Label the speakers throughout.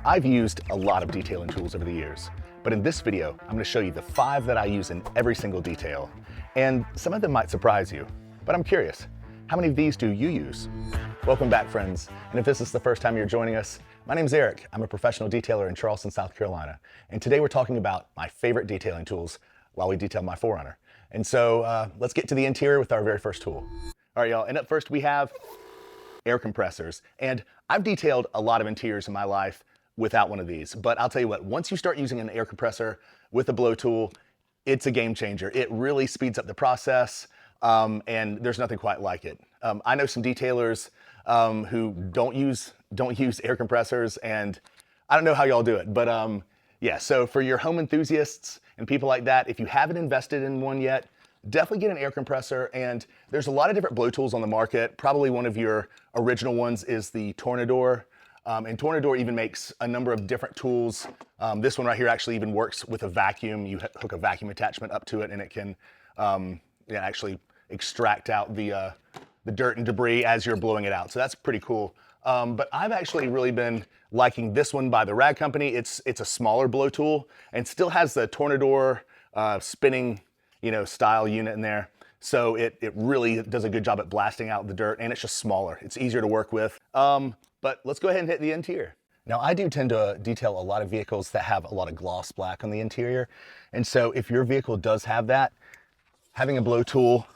Speaker 1: I've used a lot of detailing tools over the years, but in this video, I'm gonna show you the 5 that I use in every single detail. And some of them might surprise you, but I'm curious, how many of these do you use? Welcome back, friends. And if this is the first time you're joining us, my name's Eric. I'm a professional detailer in Charleston, South Carolina. And today we're talking about my favorite detailing tools while we detail my 4Runner. And so let's get to the interior with our very first tool. All right, y'all, and up first we have air compressors. And I've detailed a lot of interiors in my life without one of these, but I'll tell you what, once you start using an air compressor with a blow tool, it's a game changer. It really speeds up the process, and there's nothing quite like it. I know some detailers who don't use air compressors, and I don't know how y'all do it, but yeah, so for your home enthusiasts and people like that, if you haven't invested in one yet, definitely get an air compressor. And there's a lot of different blow tools on the market. Probably one of your original ones is the Tornador. And Tornador even makes a number of different tools. This one right here actually even works with a vacuum. You hook a vacuum attachment up to it and it can actually extract out the dirt and debris as you're blowing it out. So that's pretty cool. But I've actually really been liking this one by the Rag Company. It's a smaller blow tool and still has the Tornador spinning style unit in there. So it really does a good job at blasting out the dirt, and it's just smaller. It's easier to work with. But let's go ahead and hit the interior. Now, I do tend to detail a lot of vehicles that have a lot of gloss black on the interior. And so if your vehicle does have that, having a blow tool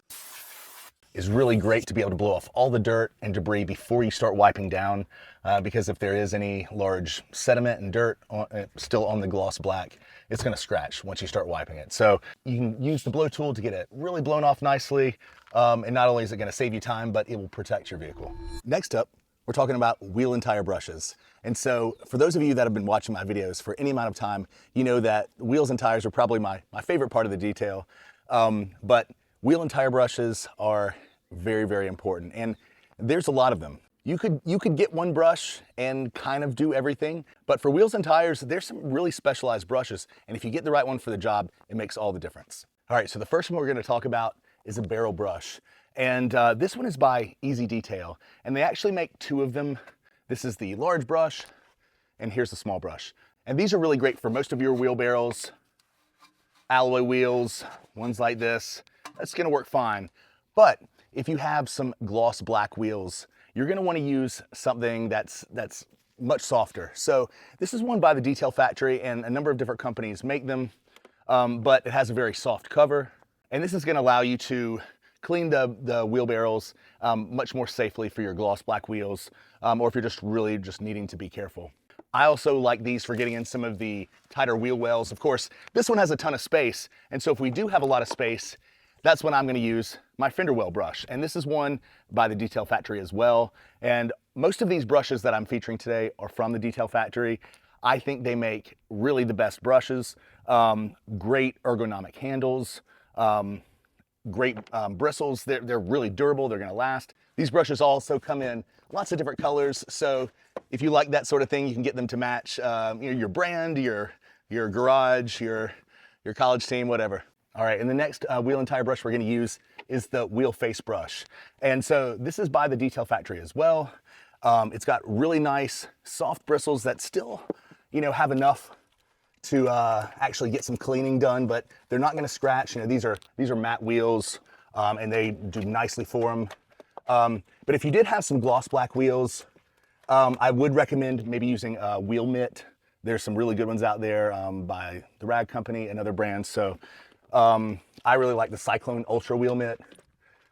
Speaker 1: is really great to be able to blow off all the dirt and debris before you start wiping down, because if there is any large sediment and dirt still on the gloss black, it's gonna scratch once you start wiping it. So you can use the blow tool to get it really blown off nicely, and not only is it gonna save you time, but it will protect your vehicle. Next up, we're talking about wheel and tire brushes. And so for those of you that have been watching my videos for any amount of time, you know that wheels and tires are probably my favorite part of the detail. But wheel and tire brushes are very, very important. And there's a lot of them. You could get one brush and kind of do everything, but for wheels and tires, there's some really specialized brushes. And if you get the right one for the job, it makes all the difference. All right, so the first one we're gonna talk about is a barrel brush. And this one is by Easy Detail. And they actually make 2 of them. This is the large brush, and here's the small brush. And these are really great for most of your wheelbarrows, alloy wheels, ones like this. That's gonna work fine. But if you have some gloss black wheels, you're gonna wanna use something that's much softer. So this is one by the Detail Factory, and a number of different companies make them, but it has a very soft cover. And this is gonna allow you to clean the wheel barrels much more safely for your gloss black wheels, or if you're just really needing to be careful. I also like these for getting in some of the tighter wheel wells. Of course, this one has a ton of space, and so if we do have a lot of space, that's when I'm gonna use my fender well brush. And this is one by the Detail Factory as well. And most of these brushes that I'm featuring today are from the Detail Factory. I think they make really the best brushes, great ergonomic handles, great bristles. They're really durable, they're gonna last. These brushes also come in lots of different colors, so if you like that sort of thing, you can get them to match your brand, your garage, your college team, whatever. All right, and the next wheel and tire brush we're gonna use is the wheel face brush. And so this is by the Detail Factory as well. It's got really nice soft bristles that still have enough to actually get some cleaning done, but they're not gonna scratch. These are matte wheels, and they do nicely for them. But if you did have some gloss black wheels, I would recommend maybe using a wheel mitt. There's some really good ones out there by the Rag Company and other brands. So I really like the Cyclone Ultra wheel mitt.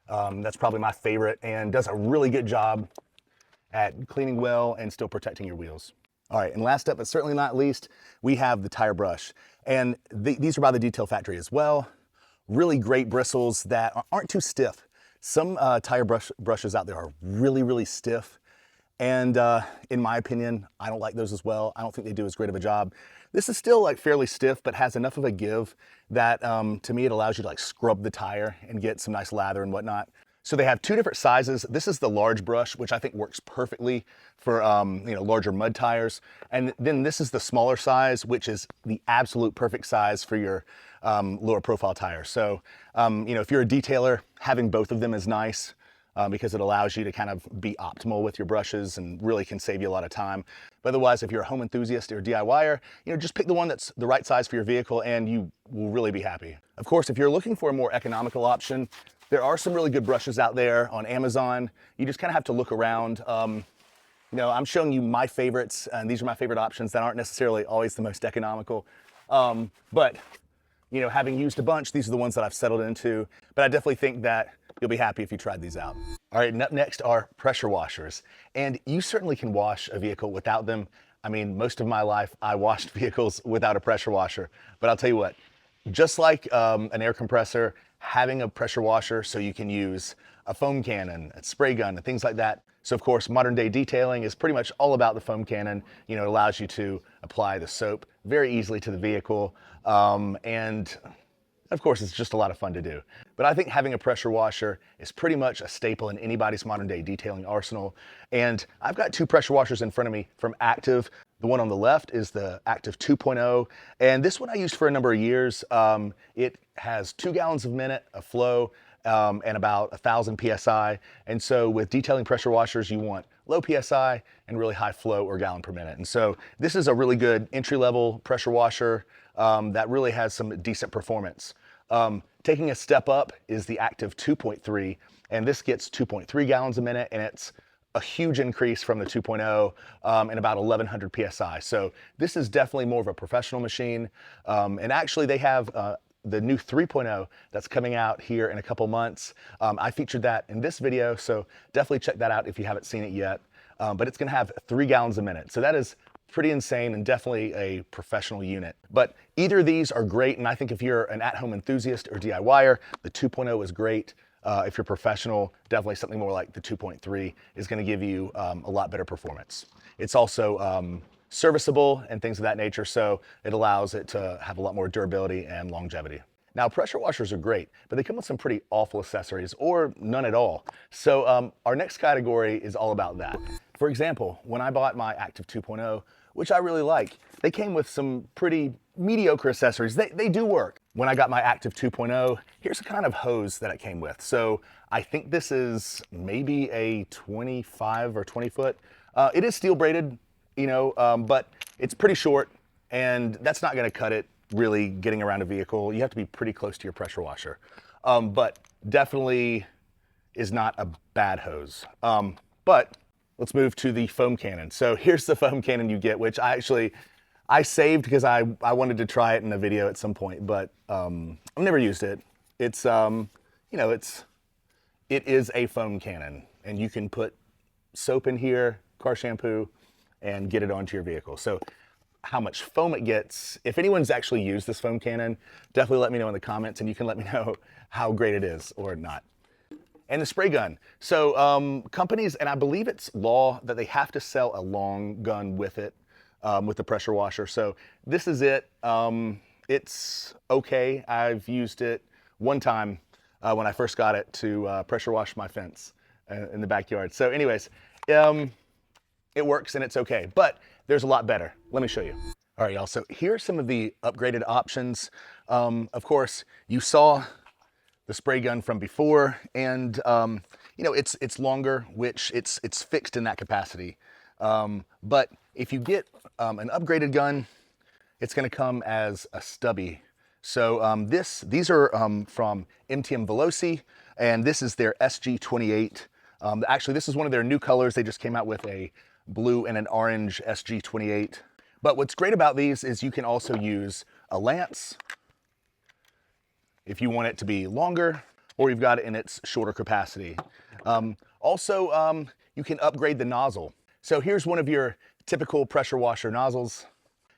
Speaker 1: That's probably my favorite and does a really good job at cleaning well and still protecting your wheels. All right, and last up, but certainly not least, we have the tire brush. And these are by the Detail Factory as well. Really great bristles that aren't too stiff. Some tire brushes out there are really, really stiff. And in my opinion, I don't like those as well. I don't think they do as great of a job. This is still fairly stiff, but has enough of a give that to me, it allows you to scrub the tire and get some nice lather and whatnot. So they have 2 different sizes. This is the large brush, which I think works perfectly for larger mud tires. And then this is the smaller size, which is the absolute perfect size for your lower profile tires. So if you're a detailer, having both of them is nice. because it allows you to kind of be optimal with your brushes and really can save you a lot of time. But otherwise, if you're a home enthusiast or DIYer, just pick the one that's the right size for your vehicle and you will really be happy. Of course, if you're looking for a more economical option, there are some really good brushes out there on Amazon. You just kind of have to look around. I'm showing you my favorites, and these are my favorite options that aren't necessarily always the most economical. But having used a bunch, these are the ones that I've settled into. But I definitely think that you'll be happy if you tried these out. All right, and up next are pressure washers. And you certainly can wash a vehicle without them. I mean, most of my life, I washed vehicles without a pressure washer. But I'll tell you what, just like an air compressor, having a pressure washer so you can use a foam cannon, a spray gun, and things like that. So of course, modern day detailing is pretty much all about the foam cannon. It allows you to apply the soap very easily to the vehicle. And of course, it's just a lot of fun to do. But I think having a pressure washer is pretty much a staple in anybody's modern day detailing arsenal. And I've got two pressure washers in front of me from Active. The one on the left is the Active 2.0. And this one I used for a number of years. It has 2 gallons a minute of flow and about 1,000 PSI. And so with detailing pressure washers, you want low PSI and really high flow or gallon per minute. And so this is a really good entry-level pressure washer that really has some decent performance. Taking a step up is the Active 2.3, and this gets 2.3 gallons a minute, and it's a huge increase from the 2.0 and about 1,100 PSI. So this is definitely more of a professional machine. And actually they have the new 3.0 that's coming out here in a couple months. I featured that in this video, so definitely check that out if you haven't seen it yet. But it's gonna have 3 gallons a minute. So that is pretty insane and definitely a professional unit. But either of these are great, and I think if you're an at-home enthusiast or DIYer, the 2.0 is great. If you're professional, definitely something more like the 2.3 is gonna give you a lot better performance. It's also serviceable and things of that nature, so it allows it to have a lot more durability and longevity. Now, pressure washers are great, but they come with some pretty awful accessories, or none at all. So our next category is all about that. For example, when I bought my Active 2.0, which I really like, they came with some pretty mediocre accessories. They do work. When I got my Active 2.0, here's the kind of hose that it came with. So I think this is maybe a 25 or 20 foot. It is steel braided, but it's pretty short, and that's not gonna cut it really getting around a vehicle. You have to be pretty close to your pressure washer. But definitely is not a bad hose. But let's move to the foam cannon. So here's the foam cannon you get, which I saved because I wanted to try it in a video at some point, but I've never used it. It's it is a foam cannon, and you can put soap in here, car shampoo, and get it onto your vehicle. So how much foam it gets, if anyone's actually used this foam cannon, definitely let me know in the comments, and you can let me know how great it is or not. And the spray gun. So companies, and I believe it's law that they have to sell a long gun with it, with the pressure washer. So this is it. It's okay. I've used it one time when I first got it to pressure wash my fence in the backyard. So anyways, it works and it's okay, but there's a lot better. Let me show you. All right, y'all, so here are some of the upgraded options. Of course, you saw the spray gun from before, and it's longer, which it's fixed in that capacity. But if you get an upgraded gun, it's gonna come as a stubby. So these are from MTM Veloci, and this is their SG28. Actually, this is one of their new colors. They just came out with a blue and an orange SG28. But what's great about these is you can also use a lance if you want it to be longer, or you've got it in its shorter capacity. Also, you can upgrade the nozzle. So here's one of your typical pressure washer nozzles.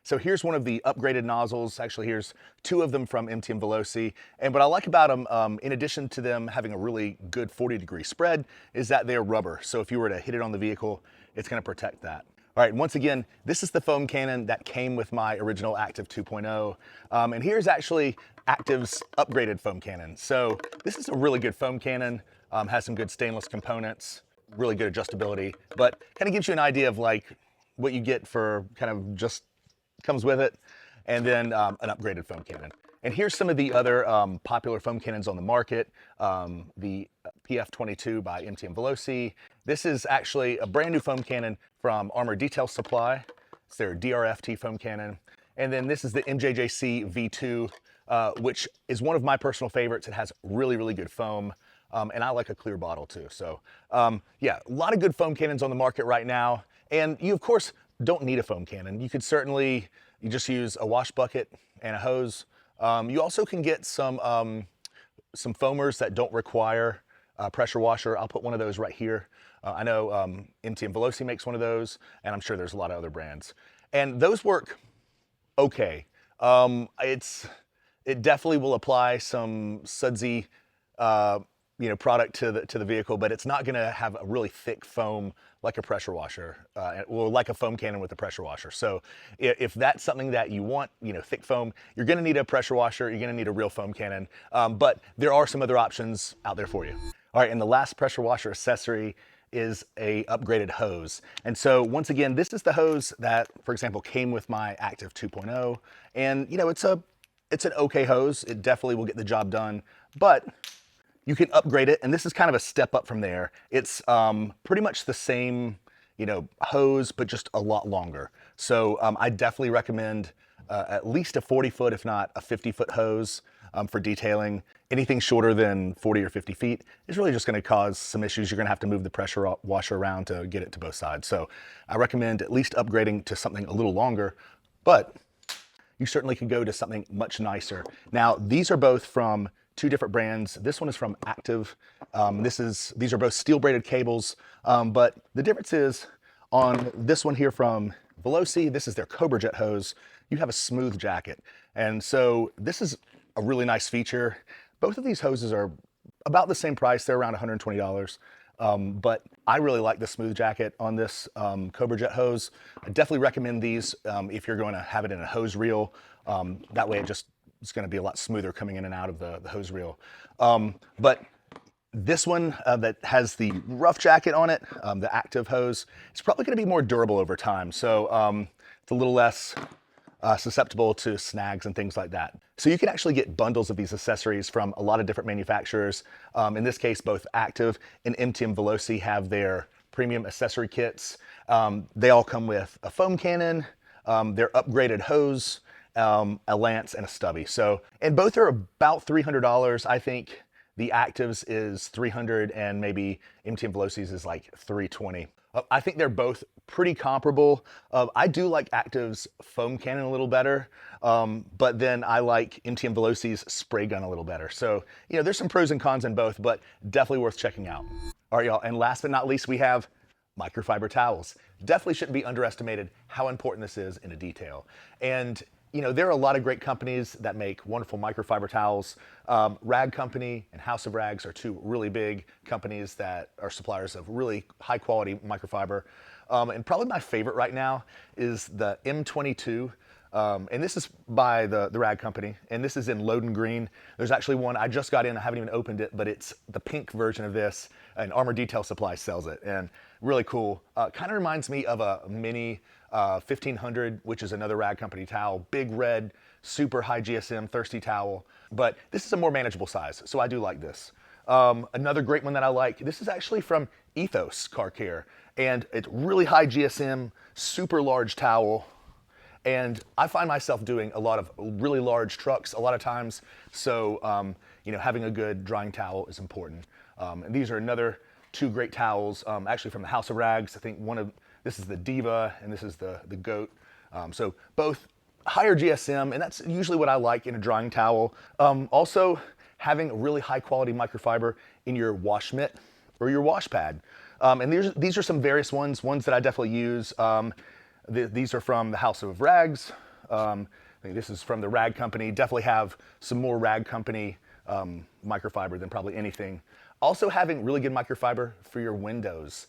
Speaker 1: So here's one of the upgraded nozzles. Actually, here's 2 of them from MTM Veloci. And what I like about them, in addition to them having a really good 40-degree spread, is that they're rubber. So if you were to hit it on the vehicle, it's gonna protect that. All right, once again, this is the foam cannon that came with my original Active 2.0. And here's actually Active's upgraded foam cannon. So this is a really good foam cannon, has some good stainless components, really good adjustability, but kind of gives you an idea of like what you get for kind of just comes with it, and then an upgraded foam cannon. And here's some of the other popular foam cannons on the market. The PF22 by MTM Veloci. This is actually a brand new foam cannon from Armour Detail Supply. It's their DRFT foam cannon. And then this is the MJJC V2, which is one of my personal favorites. It has really, really good foam. And I like a clear bottle too. So yeah, a lot of good foam cannons on the market right now. And you, of course, don't need a foam cannon. You could certainly, you just use a wash bucket and a hose. You also can get some foamers that don't require a pressure washer. I'll put one of those right here. I know MTM Veloci makes one of those, and I'm sure there's a lot of other brands. And those work okay. It definitely will apply some sudsy product to the vehicle, but it's not gonna have a really thick foam like a pressure washer, or like a foam cannon with a pressure washer. So if that's something that you want, thick foam, you're gonna need a pressure washer, you're gonna need a real foam cannon, but there are some other options out there for you. All right, and the last pressure washer accessory is a upgraded hose. And so once again, this is the hose that, for example, came with my Active 2.0. And it's an okay hose. It definitely will get the job done, but you can upgrade it. And this is kind of a step up from there. It's pretty much the same, hose, but just a lot longer. So I definitely recommend at least a 40-foot, if not a 50-foot hose for detailing. Anything shorter than 40 or 50 feet is really just going to cause some issues. You're going to have to move the pressure washer around to get it to both sides. So I recommend at least upgrading to something a little longer, but you certainly can go to something much nicer. Now, these are both from two different brands. This one is from Active. These are both steel braided cables, but the difference is on this one here from Veloci, this is their Cobra Jet hose. You have a smooth jacket. And so this is a really nice feature. Both of these hoses are about the same price. They're around $120. But I really like the smooth jacket on this Cobra Jet hose. I definitely recommend these if you're going to have it in a hose reel. That way it's going to be a lot smoother coming in and out of the hose reel. But this one that has the rough jacket on it, the Active hose, it's probably going to be more durable over time. So it's a little less susceptible to snags and things like that. So you can actually get bundles of these accessories from a lot of different manufacturers. In this case, both Active and MTM Veloci have their premium accessory kits. They all come with a foam cannon, their upgraded hose, a lance, and a stubby. So, and both are about $300. I think the Actives is $300 and maybe MTM Veloci's is like $320. I think they're both pretty comparable. I do like Active's foam cannon a little better, but then I like MTM Veloci's spray gun a little better. So, there's some pros and cons in both, but definitely worth checking out. All right, y'all, and last but not least, we have microfiber towels. Definitely shouldn't be underestimated how important this is in a detail. And there are a lot of great companies that make wonderful microfiber towels. Rag Company and House of Rags are two really big companies that are suppliers of really high quality microfiber. And probably my favorite right now is the M22. And this is by the Rag Company, and this is in Loden Green. There's actually one I just got in, I haven't even opened it, but it's the pink version of this, and Armour Detail Supply sells it, and really cool. Kind of reminds me of a mini 1500, which is another Rag Company towel, big red, super high GSM, thirsty towel, but this is a more manageable size, so I do like this. Another great one that I like, this is actually from Ethos Car Care, and it's really high GSM, super large towel, and I find myself doing a lot of really large trucks a lot of times, so having a good drying towel is important. And these are another two great towels, actually from the House of Rags. I think this is the Diva and this is the Goat. So both higher GSM, and that's usually what I like in a drying towel. Also, having really high quality microfiber in your wash mitt or your wash pad. And these are some various ones that I definitely use. These are from the House of Rags. I think this is from the Rag Company. Definitely have some more Rag Company microfiber than probably anything. Also having really good microfiber for your windows.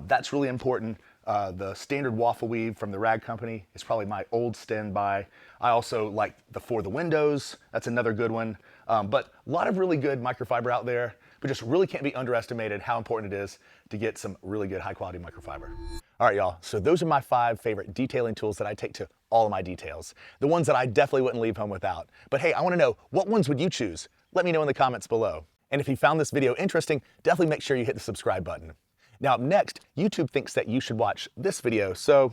Speaker 1: That's really important. The standard waffle weave from the Rag Company is probably my old standby. I also like the For the Windows. That's another good one. But a lot of really good microfiber out there, but just really can't be underestimated how important it is to get some really good high quality microfiber. All right, y'all, so those are my 5 favorite detailing tools that I take to all of my details. The ones that I definitely wouldn't leave home without. But hey, I wanna know, what ones would you choose? Let me know in the comments below. And if you found this video interesting, definitely make sure you hit the subscribe button. Now up next, YouTube thinks that you should watch this video, so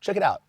Speaker 1: check it out.